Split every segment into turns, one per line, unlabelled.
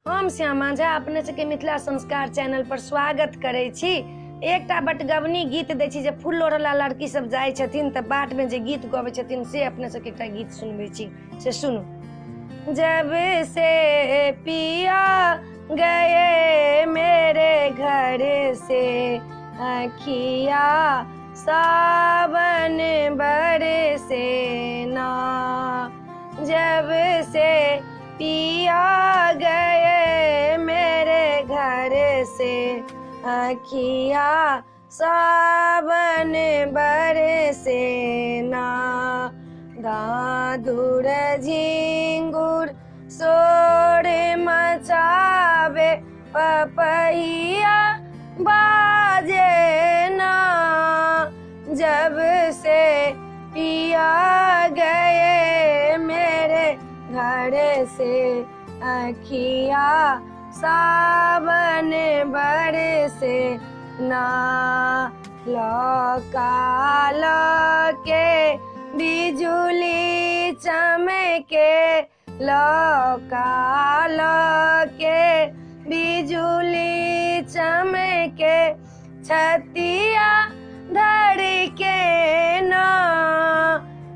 हम श्यामा झा अपने सबके मिथिला संस्कार चैनल पर स्वागत करै छी। एकटा बटगवनी गीत दै छी जे फूल लोढ़ला लड़की सब जाइ छथिन तऽ बाट में जे गीत गबै छथिन से अपने सबके एकटा गीत सुनबै छी, से सुनू। जब से पिया गए मेरे घर से अखिया सावन बरसे ना, जब से पिया गए मेरे घर से अखिया सावन बरसे ना, दादुर झिंगुर शोर मचावे पपहिया बाजे ना, जब से पिया गए मेरे घर से अखिया सावन बरसे ना, लौका लौके बिजुली चमके, लौका लौके बिजुली चमके, छतिया धड़के ना,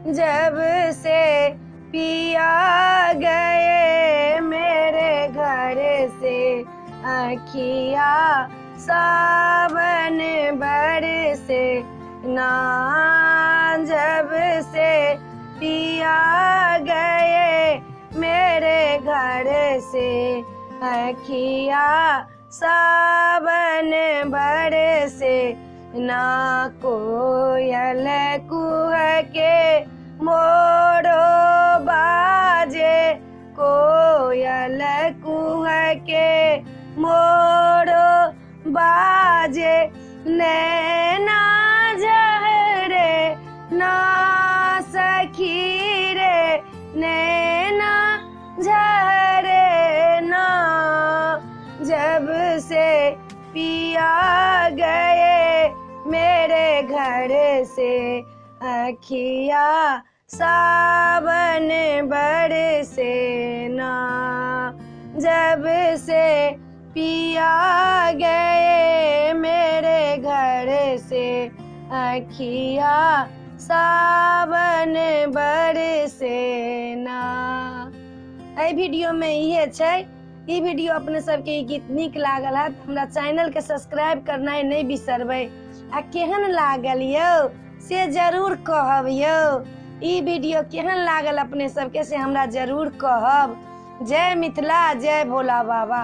जब से पिया गए मेरे घर से अखिया सावन बरसे ना, जब से पिया गए मेरे घर से अखिया सावन बरसे ना, कोयल कुह के मोरो बाजे, कोयल कुह के मोरो बाजे, नैना झहरे ना सखी रे, नैना झहरे ना, जब से पिया गए मेरे घर से अखिया सावन बरसे ना, जब से पिया गए मेरे घर से अखिया सावन बरसे ना। एहि वीडियो में इहे छै। ई वीडियो अपने सबके ई गीत नीक लागल है तऽ हमरा चैनल के सब्सक्राइब करनाइ नहीं बिसरबै। आ केहन लागल यौ से जरूर कहब यौ। ई वीडियो केहन लागल अपने सबके से हमरा जरूर कहब। जय मिथिला, जय भोला बाबा।